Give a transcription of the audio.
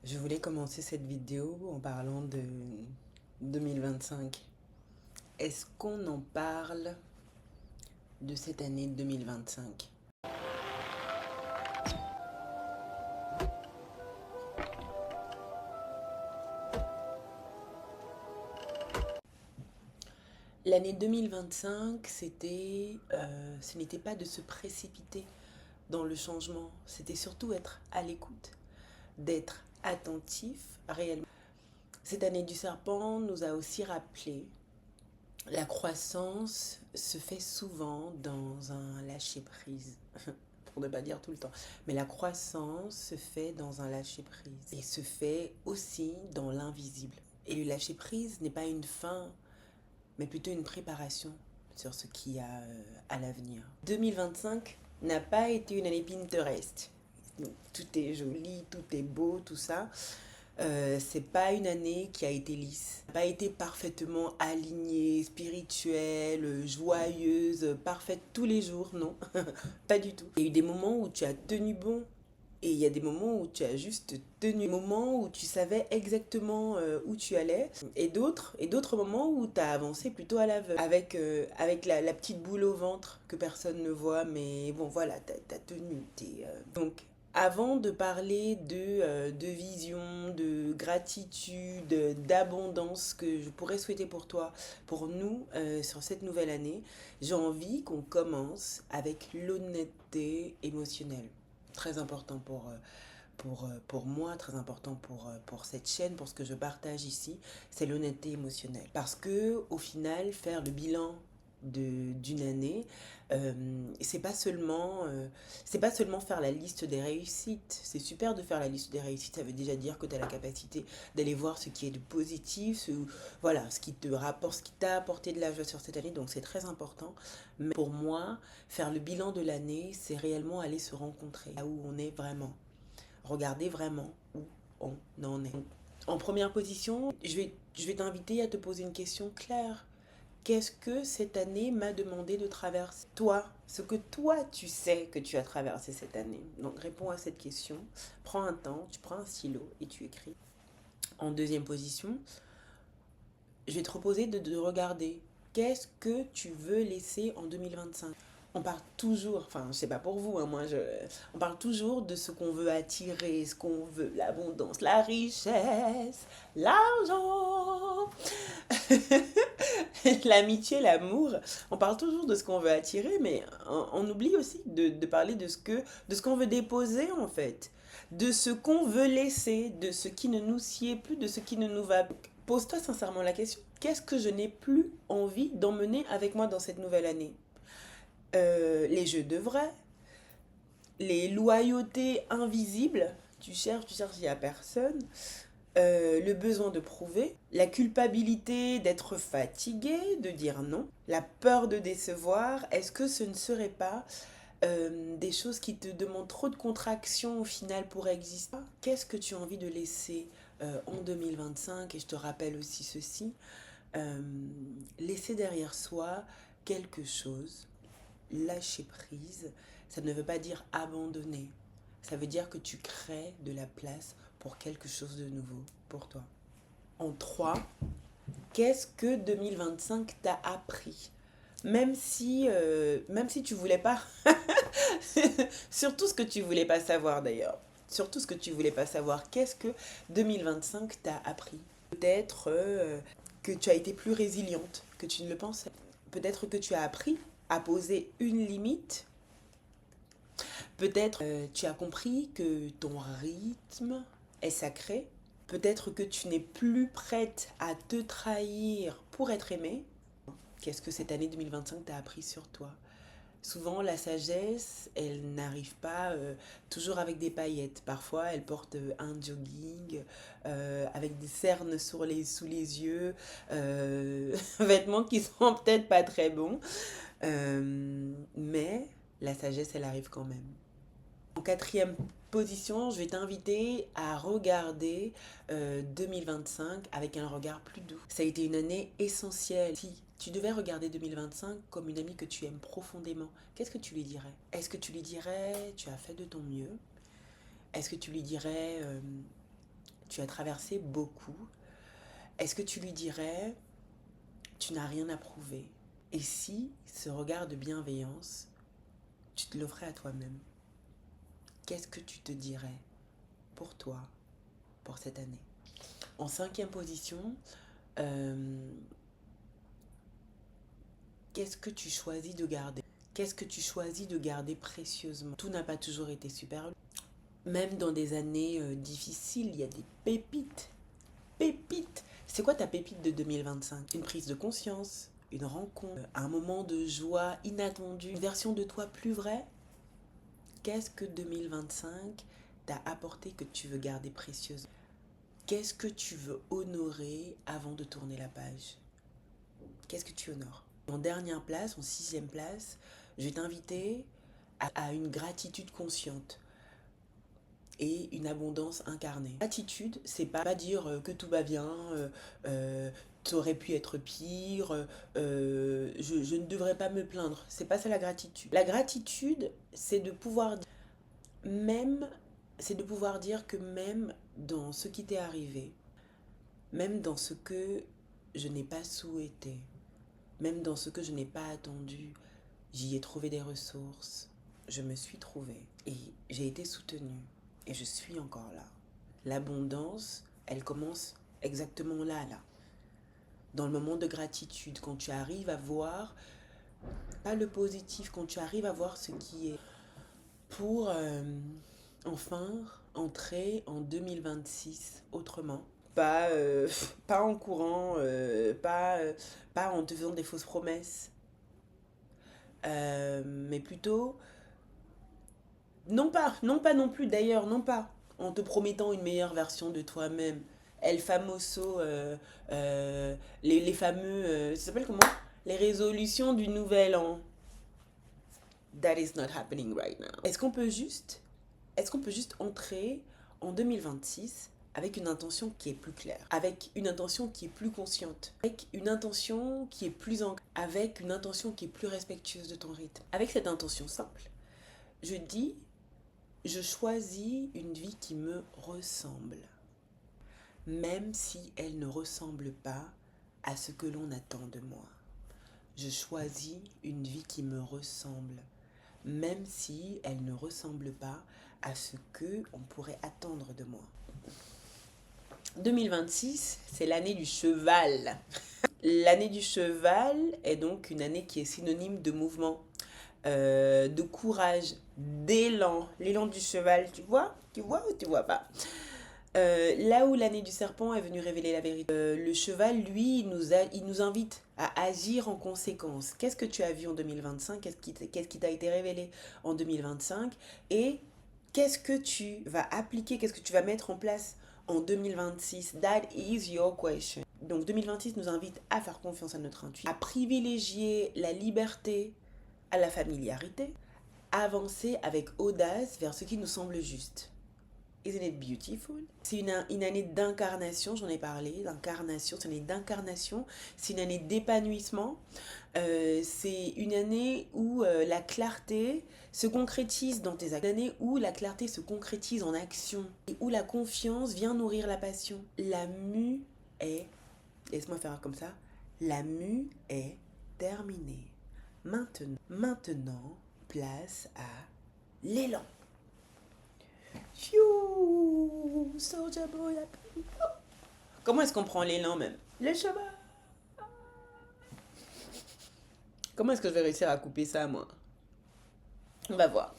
Je voulais commencer cette vidéo en parlant de 2025. Est-ce qu'on en parle de cette année 2025? L'année 2025, ce n'était pas de se précipiter dans le changement, c'était surtout être à l'écoute, d'être attentif réellement. Cette année du serpent nous a aussi rappelé la croissance se fait souvent dans un lâcher-prise, pour ne pas dire tout le temps. Mais la croissance se fait dans un lâcher-prise et se fait aussi dans l'invisible. Et le lâcher-prise n'est pas une fin, mais plutôt une préparation sur ce qu'il y a à l'avenir. 2025 n'a pas été une année Pinterest. Tout est joli, tout est beau, tout ça. C'est pas une année qui a été lisse, pas été parfaitement alignée, spirituelle, joyeuse, parfaite tous les jours, non, pas du tout. Il y a eu des moments où tu as tenu bon et il y a des moments où tu as juste tenu, des moments où tu savais exactement où tu allais et d'autres moments où tu as avancé plutôt à l'aveugle avec la petite boule au ventre que personne ne voit, mais bon voilà, t'as tenu. Donc avant de parler de vision, de gratitude, d'abondance que je pourrais souhaiter pour toi, pour nous, sur cette nouvelle année, j'ai envie qu'on commence avec l'honnêteté émotionnelle. Très important pour moi, très important pour cette chaîne, pour ce que je partage ici, c'est l'honnêteté émotionnelle. Parce que au final, faire le bilan d'une année, euh, c'est pas seulement faire la liste des réussites. C'est super de faire la liste des réussites, ça veut déjà dire que tu as la capacité d'aller voir ce qui est de positif, voilà, ce qui te rapporte, ce qui t'a apporté de la joie sur cette année, donc c'est très important. Mais pour moi, faire le bilan de l'année, c'est réellement aller se rencontrer, là où on est vraiment. Regarder vraiment où on en est. En première position, je vais t'inviter à te poser une question claire. Qu'est-ce que cette année m'a demandé de traverser? Toi, ce que toi tu sais que tu as traversé cette année. Donc réponds à cette question. Prends un temps, tu prends un stylo et tu écris. En deuxième position, je vais te proposer de regarder qu'est-ce que tu veux laisser en 2025. On parle toujours, enfin, je sais pas pour vous, hein, on parle toujours de ce qu'on veut attirer, ce qu'on veut, l'abondance, la richesse, l'argent, l'amitié, l'amour. On parle toujours de ce qu'on veut attirer, mais on oublie aussi de parler de ce qu'on veut déposer en fait, de ce qu'on veut laisser, de ce qui ne nous sied plus, de ce qui ne nous va. Pose-toi sincèrement la question. Qu'est-ce que je n'ai plus envie d'emmener avec moi dans cette nouvelle année? Les jeux de vrai, les loyautés invisibles, tu cherches, il n'y a personne. Le besoin de prouver, la culpabilité d'être fatigué, de dire non, la peur de décevoir, est-ce que ce ne serait pas des choses qui te demandent trop de contraction au final pour exister? Qu'est-ce que tu as envie de laisser en 2025? Et je te rappelle aussi ceci, euh, laisser derrière soi quelque chose, lâcher prise, ça ne veut pas dire abandonner. Ça veut dire que tu crées de la place pour quelque chose de nouveau pour toi. En 3, qu'est-ce que 2025 t'a appris? Même si tu voulais pas, surtout ce que tu voulais pas savoir d'ailleurs, surtout ce que tu voulais pas savoir, qu'est-ce que 2025 t'a appris? Peut-être que tu as été plus résiliente que tu ne le pensais. Peut-être que tu as appris à poser une limite. Peut-être tu as compris que ton rythme est sacré. Peut-être que tu n'es plus prête à te trahir pour être aimée. Qu'est-ce que cette année 2025 t'a appris sur toi? Souvent, la sagesse, elle n'arrive pas toujours avec des paillettes. Parfois, elle porte un jogging avec des cernes sous les yeux, vêtements qui sont peut-être pas très bons, mais la sagesse, elle arrive quand même. En quatrième position, je vais t'inviter à regarder 2025 avec un regard plus doux. Ça a été une année essentielle. Si tu devais regarder 2025 comme une amie que tu aimes profondément, qu'est-ce que tu lui dirais? Est-ce que tu lui dirais tu as fait de ton mieux? Est-ce que tu lui dirais tu as traversé beaucoup. Est-ce que tu lui dirais, tu n'as rien à prouver? Et si ce regard de bienveillance, tu te l'offrais à toi-même, qu'est-ce que tu te dirais pour toi, pour cette année? En 5e position, qu'est-ce que tu choisis de garder? Qu'est-ce que tu choisis de garder précieusement? Tout n'a pas toujours été super. Même dans des années difficiles, il y a des pépites. Pépites! C'est quoi ta pépite de 2025? Une prise de conscience, une rencontre, un moment de joie inattendue, une version de toi plus vraie? Qu'est-ce que 2025 t'a apporté que tu veux garder précieusement? Qu'est-ce que tu veux honorer avant de tourner la page? Qu'est-ce que tu honores? En dernière place, en 6e place, je vais t'inviter à une gratitude consciente et une abondance incarnée. Gratitude, c'est pas dire que tout va bien, t'aurais pu être pire, je ne devrais pas me plaindre. C'est pas ça la gratitude. La gratitude, c'est de pouvoir dire que même dans ce qui t'est arrivé, même dans ce que je n'ai pas souhaité, même dans ce que je n'ai pas attendu, j'y ai trouvé des ressources, je me suis trouvée et j'ai été soutenue et je suis encore là. L'abondance, elle commence exactement là. Dans le moment de gratitude, quand tu arrives à voir, pas le positif, quand tu arrives à voir ce qui est pour enfin entrer en 2026 autrement. Pas en courant, pas en te faisant des fausses promesses, mais plutôt, non pas non plus d'ailleurs, non pas en te promettant une meilleure version de toi-même. El famoso, les fameux, ça s'appelle comment? Les résolutions du nouvel an. That is not happening right now. Est-ce qu'on peut juste entrer en 2026 avec une intention qui est plus claire, avec une intention qui est plus consciente, avec une intention qui est plus ancrée, avec une intention qui est plus respectueuse de ton rythme. Avec cette intention simple, je dis, je choisis une vie qui me ressemble, même si elle ne ressemble pas à ce que l'on attend de moi. Je choisis une vie qui me ressemble, même si elle ne ressemble pas à ce que on pourrait attendre de moi. 2026, c'est l'année du cheval. L'année du cheval est donc une année qui est synonyme de mouvement, de courage, d'élan. L'élan du cheval, tu vois ou tu vois pas? Là où l'année du serpent est venue révéler la vérité, le cheval, lui, il nous invite à agir en conséquence. Qu'est-ce que tu as vu en 2025? Qu'est-ce qui t'a été révélé en 2025? Et qu'est-ce que tu vas appliquer? Qu'est-ce que tu vas mettre en place en 2026? That is your question. Donc 2026 nous invite à faire confiance à notre intuition, à privilégier la liberté à la familiarité, avancer avec audace vers ce qui nous semble juste. Isn't it beautiful? C'est une année d'incarnation, j'en ai parlé, d'incarnation, c'est une année d'incarnation, c'est une année d'épanouissement, c'est une année où la clarté se concrétise dans tes actes, une année où la clarté se concrétise en action, et où la confiance vient nourrir la passion. La mue est, laisse-moi faire comme ça, la mue est terminée. Maintenant, place à l'élan. Soldier boy. Comment est-ce qu'on prend l'élan même? Le cheval. Comment est-ce que je vais réussir à couper ça, moi? On va voir.